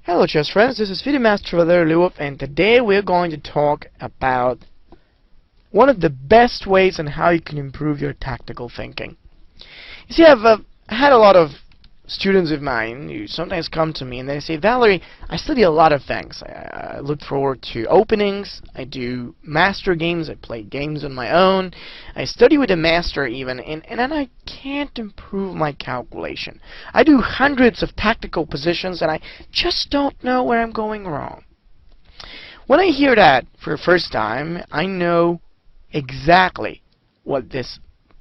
Hello chess friends, this is Master Valeri Lilov, and today we're going to talk about one of the best ways on how you can improve your tactical thinking. You see, I've had a lot of students of mine who sometimes come to me and they say, Valerie, I study a lot of things. I look forward to openings, I do master games, I play games on my own, I study with a master even, and then I can't improve my calculation. I do hundreds of tactical positions and I just don't know where I'm going wrong. When I hear that for the first time, I know exactly what this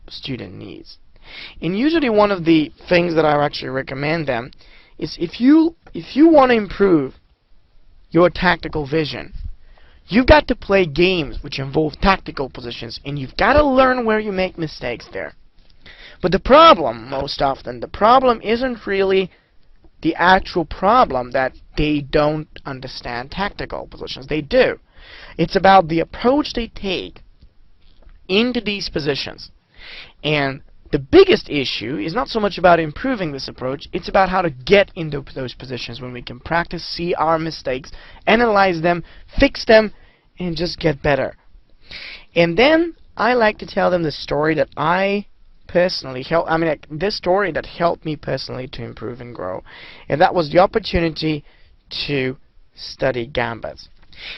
student needs. And usually one of the things that I actually recommend them is if you want to improve your tactical vision, you've got to play games which involve tactical positions, and you've got to learn where you make mistakes there. But the problem, most often, the problem isn't really the actual problem that they don't understand tactical positions. They do. It's about the approach they take into these positions. And the biggest issue is not so much about improving this approach, it's about how to get into those positions when we can practice, see our mistakes, analyze them, fix them, and just get better. And then I like to tell them the story that I personally this story that helped me personally to improve and grow. And that was the opportunity to study Gambits.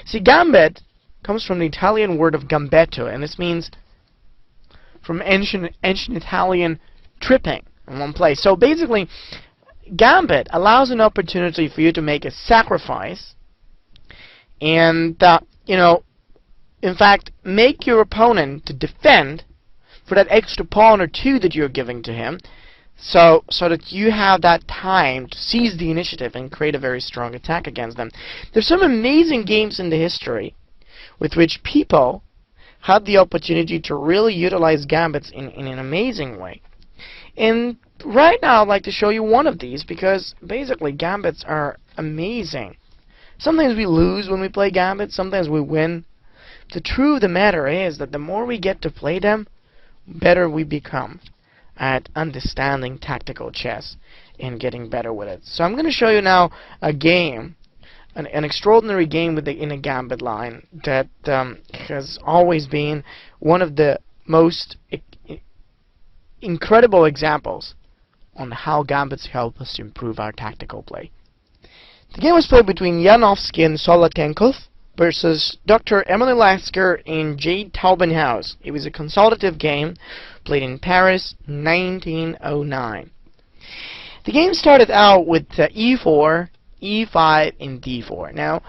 See, Gambit comes from the Italian word of gambetto, and this means from ancient Italian tripping in one place. So basically, Gambit allows an opportunity for you to make a sacrifice and, in fact, make your opponent to defend for that extra pawn or two that you're giving to him, so that you have that time to seize the initiative and create a very strong attack against them. There's some amazing games in the history with which people had the opportunity to really utilize Gambits in an amazing way. And right now I'd like to show you one of these, because basically Gambits are amazing. Sometimes we lose when we play Gambits, sometimes we win. The truth of the matter is that the more we get to play them, better we become at understanding tactical chess and getting better with it. So I'm going to show you now a game, an extraordinary game in a Gambit line that has always been one of the most incredible examples on how Gambits help us to improve our tactical play. The game was played between Janowski and Solotenkov versus Dr. Emily Lasker and J. Taubenhaus. It was a consultative game played in Paris, 1909. The game started out with e4, e5, and d4. Now,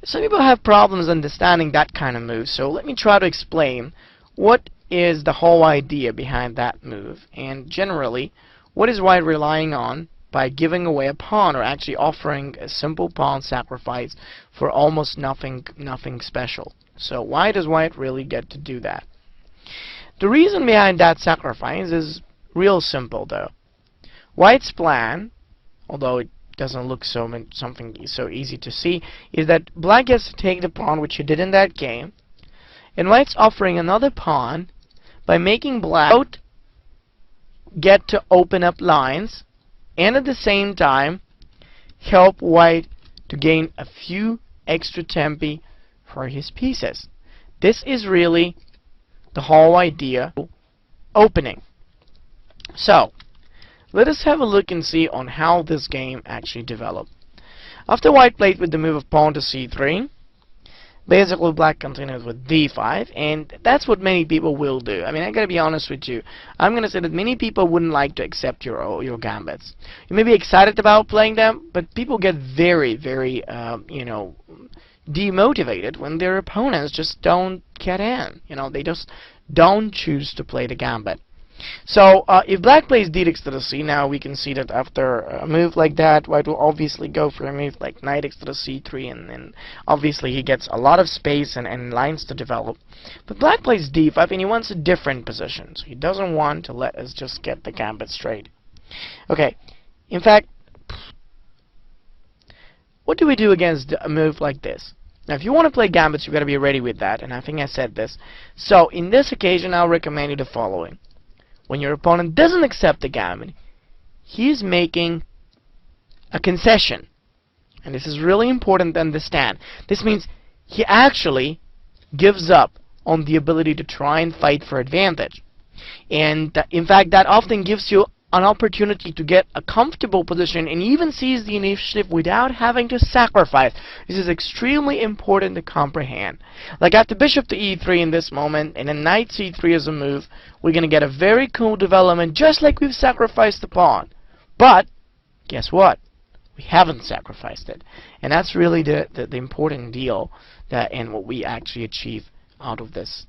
some people have problems understanding that kind of move, so let me try to explain what is the whole idea behind that move, and generally, what is White relying on by giving away a pawn, or actually offering a simple pawn sacrifice for almost nothing special. So why does White really get to do that? The reason behind that sacrifice is real simple, though. White's plan, although it doesn't look something so easy to see, is that Black gets to take the pawn, which he did in that game, and White's offering another pawn by making Black get to open up lines, and at the same time help White to gain a few extra tempi for his pieces. This is really the whole idea of opening. So let us have a look and see on how this game actually developed. After White played with the move of pawn to c3, basically Black continues with d5, and that's what many people will do. I mean, I gotta be honest with you. I'm gonna say that many people wouldn't like to accept your Gambits. You may be excited about playing them, but people get very, very, demotivated when their opponents just don't get in. They just don't choose to play the Gambit. So if Black plays d takes to the c, now we can see that after a move like that, White will obviously go for a move like knight takes to the c3, and then obviously he gets a lot of space and lines to develop. But Black plays d5, and he wants a different position, so he doesn't want to let us just get the Gambit straight. Okay, in fact, what do we do against a move like this? Now, if you want to play Gambits, you've got to be ready with that, and I think I said this. So in this occasion, I'll recommend you the following. When your opponent doesn't accept the Gambit, he's making a concession. And this is really important to understand. This means he actually gives up on the ability to try and fight for advantage. And in fact, that often gives you an opportunity to get a comfortable position and even seize the initiative without having to sacrifice. This is extremely important to comprehend. Like after bishop to e3 in this moment, and then knight c3 as a move, we're going to get a very cool development just like we've sacrificed the pawn. But, guess what? We haven't sacrificed it. And that's really the important deal and what we actually achieve out of this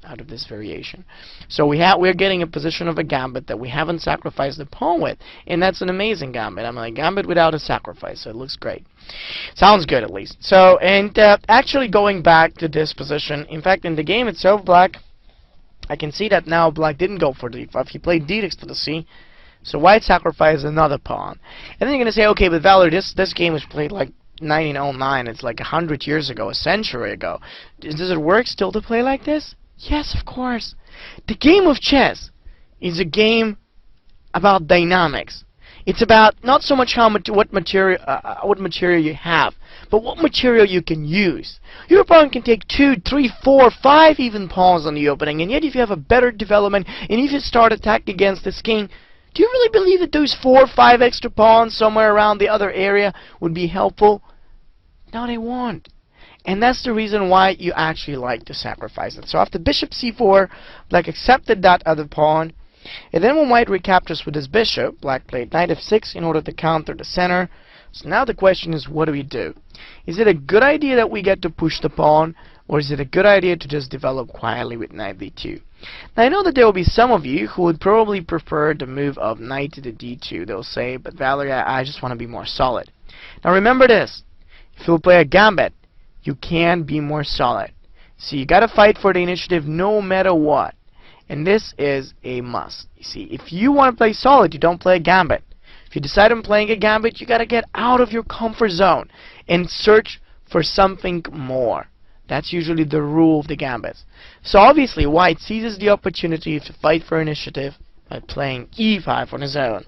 variation. So we're getting a position of a gambit that we haven't sacrificed the pawn with, and that's an amazing gambit. I mean, a gambit without a sacrifice, so it looks great. Sounds good, at least. So, and actually going back to this position, in fact, in the game itself, black, I can see that now black didn't go for d5. He played d to the c. So white sacrificed another pawn. And then you're gonna say, okay, but Valeri, this game was played like 1909. It's like 100 years ago, a century ago. Does it work still to play like this? Yes, of course. The game of chess is a game about dynamics. It's about not so much what material you have, but what material you can use. Your opponent can take 2, 3, 4, 5 even pawns on the opening, and yet if you have a better development, and if you start attack against this king, do you really believe that those 4 or 5 extra pawns somewhere around the other area would be helpful? No, they won't. And that's the reason why you actually like to sacrifice it. So after bishop c4, black accepted that other pawn. And then when white recaptures with his bishop, black played knight f6 in order to counter the center. So now the question is, what do we do? Is it a good idea that we get to push the pawn, or is it a good idea to just develop quietly with knight d2? Now I know that there will be some of you who would probably prefer the move of knight to the d2. They'll say, but Valeri, I just want to be more solid. Now remember this. If you play a gambit, you can be more solid. So you gotta fight for the initiative no matter what. And this is a must. You see, if you want to play solid, you don't play a gambit. If you decide on playing a gambit, you gotta get out of your comfort zone and search for something more. That's usually the rule of the gambits. So obviously, white seizes the opportunity to fight for initiative by playing e5 on his own.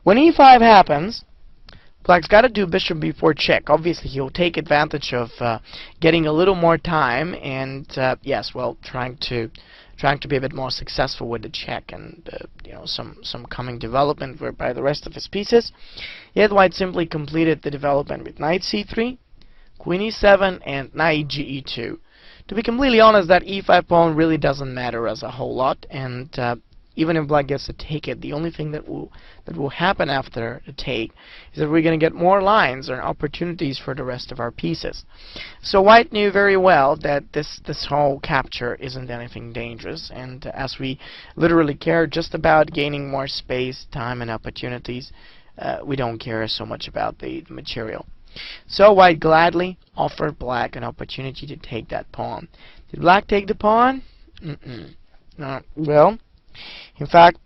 When e5 happens, black's got to do bishop b4 check. Obviously, he'll take advantage of getting a little more time, and yes, well, trying to be a bit more successful with the check and you know, some coming development by the rest of his pieces. Yet white simply completed the development with knight c3, queen e7, and knight ge2. To be completely honest, that e5 pawn really doesn't matter as a whole lot, and even if black gets to take it, the only thing that will happen after the take is that we're going to get more lines or opportunities for the rest of our pieces. So white knew very well that this whole capture isn't anything dangerous, and as we literally care just about gaining more space, time, and opportunities, we don't care so much about the material. So white gladly offered black an opportunity to take that pawn. Did black take the pawn? No. Well, in fact,